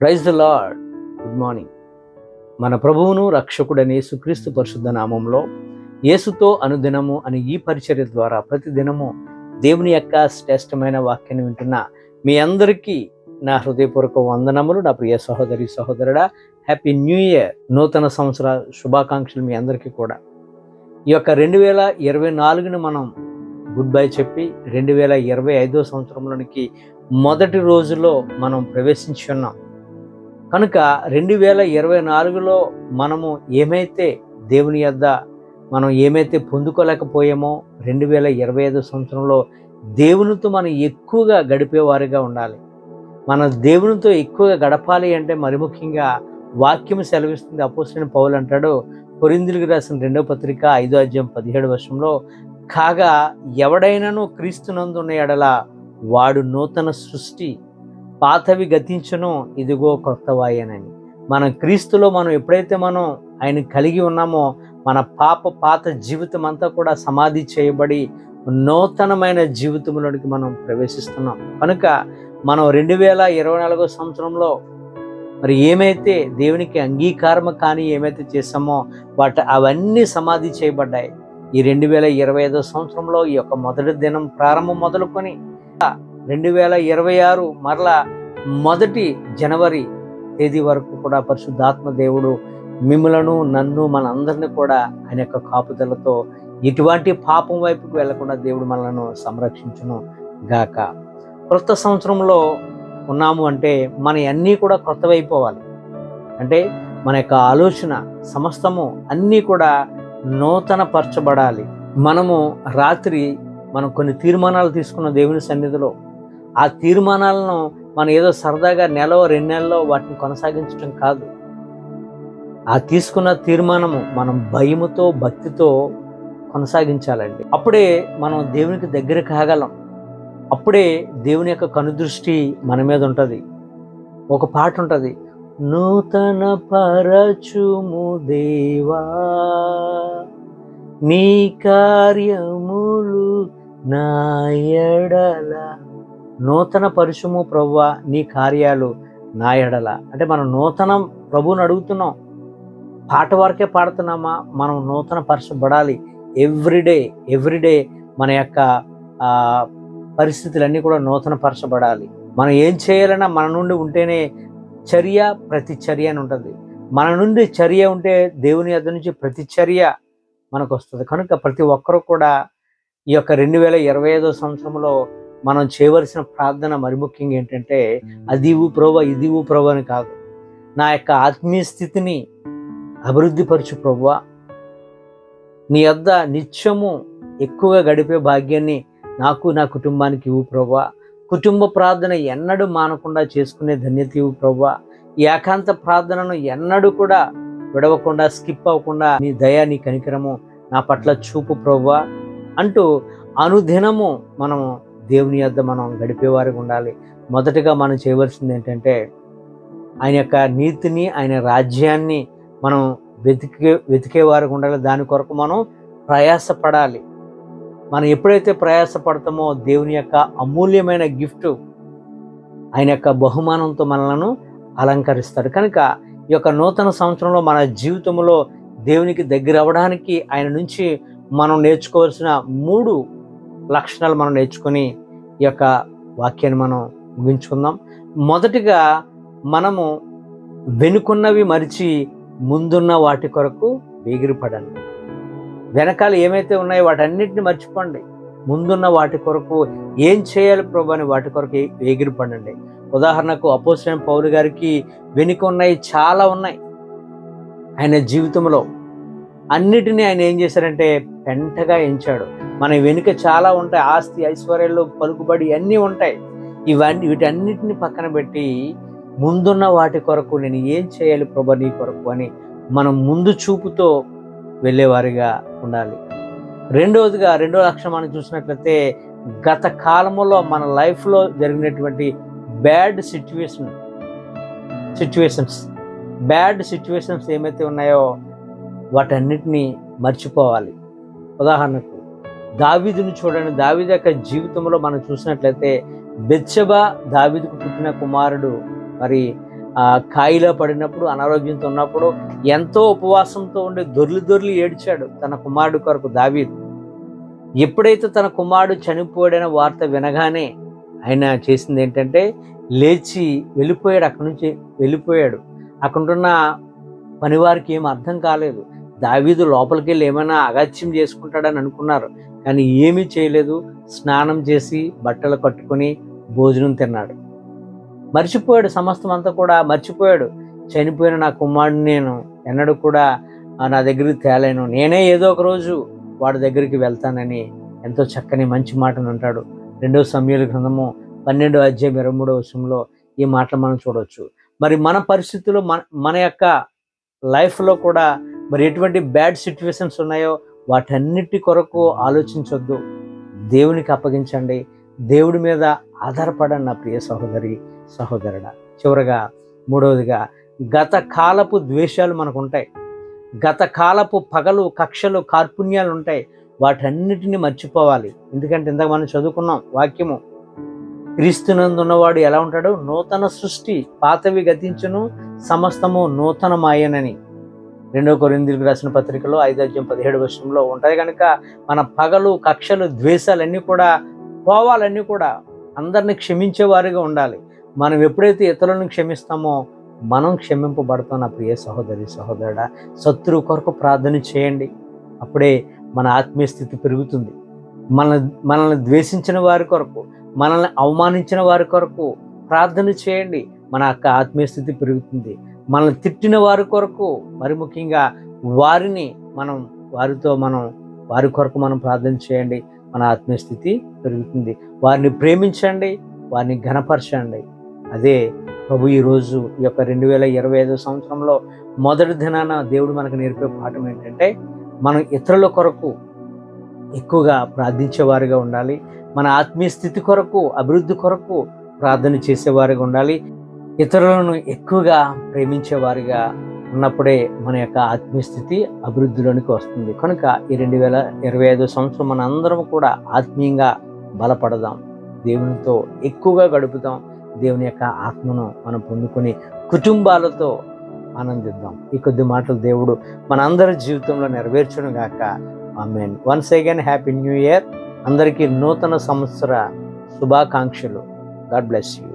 Praise the Lord. Good morning. మన ప్రభువును రక్షకుడైన యేసుక్రీస్తు పరిశుద్ధ నామంలో యేసుతో అనుదినము అని ఈ పరిచర్య ద్వారా ప్రతిదినము దేవుని యొక్క శ్రేష్టమైన వాక్యాన్ని వింటున్న మీ అందరికీ నా హృదయపూర్వక వందనములు. నా ప్రియ సహోదరి సహోదరుడా, హ్యాపీ న్యూ ఇయర్, నూతన సంవత్సర శుభాకాంక్షలు మీ అందరికీ కూడా. ఈ యొక్క 2024ని మనం గుడ్ బై చెప్పి 2025వ సంవత్సరంలోనికి మొదటి రోజులో మనం ప్రవేశించి ఉన్నాం. కనుక 2024లో మనము ఏమైతే దేవుని యొద్ద మనం ఏమైతే పొందుకోలేకపోయామో 2025 సంవత్సరంలో దేవునితో మనం ఎక్కువగా గడిపేవారుగా ఉండాలి. మన దేవునితో ఎక్కువగా గడపాలి అంటే మరి ముఖ్యంగా వాక్యం సెలవిస్తుంది. అపోస్తలుడైన పౌలు అంటాడు, కొరింథీయులకు రాసిన 2వ పత్రిక 5వ అధ్యాయం 17వ వచనంలో, కాగా ఎవడైనాను క్రీస్తునందు ఉన్న ఎడల వాడు నూతన సృష్టి, పాతవి గతించును, ఇదిగో క్రొత్తవాయనని. మనం క్రీస్తులో మనం ఎప్పుడైతే మనం ఆయన కలిగి ఉన్నామో మన పాత జీవితం అంతా కూడా సమాధి చేయబడి నూతనమైన జీవితంలోనికి మనం ప్రవేశిస్తున్నాం. కనుక మనం 2024 సంవత్సరంలో మరి ఏమైతే దేవునికి అంగీకారం కానీ ఏమైతే చేసామో అవన్నీ సమాధి చేయబడ్డాయి. ఈ 2025 సంవత్సరంలో ఈ యొక్క మొదటి దినం ప్రారంభం మొదలుకొని 2026 మరలా మొదటి జనవరి తేదీ వరకు కూడా పరిశుద్ధాత్మ దేవుడు మిమ్మలను నన్ను మనందరినీ కూడా ఆయన యొక్క కాపుదలతో ఎటువంటి పాపం వైపుకు వెళ్లకుండా దేవుడు మనలను సంరక్షించును గాక. క్రొత్త సంవత్సరంలో ఉన్నాము అంటే మన అన్నీ కూడా క్రొత్తవైపోవాలి. అంటే మన యొక్క ఆలోచన సమస్తము అన్నీ కూడా నూతన పరచబడాలి. మనము రాత్రి మనం కొన్ని తీర్మానాలు తీసుకున్న దేవుని సన్నిధిలో, ఆ తీర్మానాలను మనం ఏదో సరదాగా నెల 2 నెలల్లో వాటిని కొనసాగించడం కాదు. ఆ తీసుకున్న తీర్మానము మనం భయముతో భక్తితో కొనసాగించాలండి. అప్పుడే మనం దేవునికి దగ్గర కాగలం. అప్పుడే దేవుని యొక్క కనుదృష్టి మన మీద ఉంటుంది. ఒక పాట ఉంటుంది, నూతన పరచుము దేవా నీ కార్యములు నా ఎడల. నూతన పరుషము ప్రభువా నీ కార్యాలు నా ఎడల. అంటే మనం నూతనం ప్రభువుని అడుగుతున్నాం. పాట వరకే పాడుతున్నామా? మనం నూతన పరచబడాలి. ఎవ్రీడే మన యొక్క పరిస్థితులన్నీ కూడా నూతన పరచబడాలి. మనం ఏం చేయాలన్నా మన నుండి ఉంటేనే చర్య ప్రతిచర్య అని ఉంటుంది. మన నుండి చర్య ఉంటే దేవుని యొద్ద నుంచి ప్రతిచర్య మనకు వస్తుంది. కనుక ప్రతి ఒక్కరూ కూడా ఈ యొక్క 2025 సంవత్సరంలో మనం చేయవలసిన ప్రార్థన మరి ముఖ్యంగా ఏంటంటే, అదివు ప్రభు ఇదివు ప్రభు అని కాదు, నా యొక్క ఆత్మీయ స్థితిని అభివృద్ధిపరచు ప్రభువా, నీ యొద్ద నిత్యము ఎక్కువగా గడిపే భాగ్యాన్ని నాకు నా కుటుంబానికి ఇవ్వు ప్రభువా. కుటుంబ ప్రార్థన ఎన్నడూ మానకుండా చేసుకునే ధన్యత ఇవ్వు ప్రభువా. ఈ ఏకాంత ప్రార్థనను ఎన్నడూ కూడా విడవకుండా స్కిప్ అవ్వకుండా నీ దయ నీ కనికరము నా పట్ల చూపు ప్రభువా అంటూ అనుదినము మనము దేవుని యొద్ద మనం గడిపేవారికి ఉండాలి. మొదటగా మనం చేయవలసింది ఏంటంటే, ఆయన యొక్క నీతిని ఆయన రాజ్యాన్ని మనం వెతికేవారికి ఉండాలి. దాని కొరకు మనం ప్రయాసపడాలి. మనం ఎప్పుడైతే ప్రయాసపడతామో దేవుని యొక్క అమూల్యమైన గిఫ్ట్, ఆయన యొక్క బహుమానంతో మనలను అలంకరిస్తాడు. కనుక ఈ యొక్క నూతన సంవత్సరంలో మన జీవితంలో దేవునికి దగ్గర అవ్వడానికి ఆయన నుంచి మనం నేర్చుకోవాల్సిన 3 లక్షణాలు మనం నేర్చుకొని ఈ యొక్క వాక్యాన్ని మనం ముగించుకుందాం. మొదటిగా మనము వెనుకున్నవి మరిచి ముందున్న వాటి కొరకు వేగిరపడండి. వెనకాల ఏమైతే ఉన్నాయో వాటన్నిటిని మర్చిపోండి. ముందున్న వాటి కొరకు ఏం చేయాలి ప్రభు అని వాటి కొరకు వేగిరపడండి. ఉదాహరణకు అపోస్తలుడైన పౌలు గారికి వెనుక ఉన్నాయి, చాలా ఉన్నాయి. ఆయన జీవితంలో అన్నిటినీ ఆయన ఏం చేశారంటే పెంటగా ఎంచాడు. మన వెనుక చాలా ఉంటాయి, ఆస్తి ఐశ్వర్యాలు పలుకుబడి అన్నీ ఉంటాయి. వీటన్నిటిని పక్కన పెట్టి ముందున్న వాటి కొరకు నేను ఏం చేయాలి ప్రభు నీ కొరకు అని మనం ముందు చూపుతో వెళ్ళేవారిగా ఉండాలి. రెండవదిగా 2వ లక్షణం మనం చూసినట్లయితే, గత కాలంలో మన లైఫ్లో జరిగినటువంటి బ్యాడ్ సిచ్యువేషన్స్ ఏమైతే ఉన్నాయో వాటన్నిటినీ మర్చిపోవాలి. ఉదాహరణకు దావీదును చూడండి. దావీదు యొక్క జీవితంలో మనం చూసినట్లయితే బెత్షెబ దావీదుకు పుట్టిన కుమారుడు. మరి కాయిలా పడినప్పుడు, అనారోగ్యంతో ఉన్నప్పుడు ఎంతో ఉపవాసంతో ఉండి దొర్లి దొర్లి ఏడ్చాడు తన కుమారుడు కొరకు దావీదు. ఎప్పుడైతే తన కుమారుడు చనిపోయాడనే వార్త వినగానే ఆయన చేసింది ఏంటంటే లేచి వెళ్ళిపోయాడు. అక్కడి నుంచి వెళ్ళిపోయాడు. అక్కడున్న పనివారికి ఏం అర్థం కాలేదు. దావీదు లోపలికి వెళ్ళి ఏమైనా అగాత్యం చేసుకుంటాడని అనుకున్నారు, కానీ ఏమీ చేయలేదు. స్నానం చేసి బట్టలు కట్టుకొని భోజనం తిన్నాడు. మర్చిపోయాడు, సమస్తం అంతా కూడా మర్చిపోయాడు. చనిపోయిన నా కుమారుడిని నేను ఎన్నడూ కూడా నా దగ్గరికి తేలేను, నేనే ఏదో ఒక రోజు వాడి దగ్గరికి వెళ్తానని ఎంతో చక్కని మంచి మాటను అంటాడు. 2 సమూయేలు గ్రంథము 12:23 ఈ మాటలు మనం చూడవచ్చు. మరి మన పరిస్థితుల్లో మన యొక్క లైఫ్లో కూడా మరి ఎటువంటి బ్యాడ్ సిచ్యువేషన్స్ ఉన్నాయో వాటన్నిటి కొరకు ఆలోచించొద్దు, దేవునికి అప్పగించండి. దేవుడి మీద ఆధారపడండి నా ప్రియ సహోదరి సహోదరుడా. చివరగా 3వదిగా గత కాలపు ద్వేషాలు మనకు ఉంటాయి. గత కాలపు పగలు, కక్షలు, కార్పుణ్యాలు ఉంటాయి. వాటన్నిటిని మర్చిపోవాలి. ఎందుకంటే ఇందాక మనం చదువుకున్నాం వాక్యము, క్రీస్తునందు ఉన్నవాడు ఎలా ఉంటాడు? నూతన సృష్టి, పాతవి గతించును, సమస్తము నూతనమాయనని 2 కొరింథీయులకు రాసిన పత్రికలో 5:17 ఉంటాయి. కనుక మన పగలు, కక్షలు, ద్వేషాలన్నీ కూడా పోవాలన్నీ కూడా అందరినీ క్షమించేవారిగా ఉండాలి. మనం ఎప్పుడైతే ఇతరులను క్షమిస్తామో మనం క్షమింపబడతాం. నా ప్రియ సహోదరి సహోదరుడా, శత్రువు కొరకు ప్రార్థన చేయండి. అప్పుడే మన ఆత్మీయ స్థితి పెరుగుతుంది. మనల్ని ద్వేషించిన వారి కొరకు, మనల్ని అవమానించిన వారి కొరకు ప్రార్థన చేయండి. మన యొక్క ఆత్మీయ స్థితి పెరుగుతుంది. మనల్ని తిట్టిన వారి కొరకు, మరి ముఖ్యంగా వారి కొరకు మనం ప్రార్థన చేయండి. మన ఆత్మీయ స్థితి పెరుగుతుంది. వారిని ప్రేమించండి, వారిని ఘనపరచండి. అదే ప్రభు ఈరోజు ఈ యొక్క 2025 సంవత్సరంలో మొదటి దినాన దేవుడు మనకు నేర్పే పాఠం ఏంటంటే మనం ఇతరుల కొరకు ఎక్కువగా ప్రార్థించేవారిగా ఉండాలి. మన ఆత్మీయ స్థితి కొరకు, అభివృద్ధి కొరకు ప్రార్థన చేసేవారిగా ఉండాలి. ఇతరులను ఎక్కువగా ప్రేమించేవారిగా ఉన్నప్పుడే మన యొక్క ఆత్మీయ స్థితి అభివృద్ధిలోనికి వస్తుంది. కనుక ఈ 2025 సంవత్సరం మన అందరం కూడా ఆత్మీయంగా బలపడదాం, దేవునితో ఎక్కువగా గడుపుదాం, దేవుని యొక్క ఆత్మను మనం పొందుకొని కుటుంబాలతో ఆనందిద్దాం. ఈ కొద్ది మాటలు దేవుడు మన అందరి జీవితంలో నెరవేర్చును గాక. Amen. Once again happy new year. అందరికీ నూతన సంవత్సర శుభాకాంక్షలు. God bless you.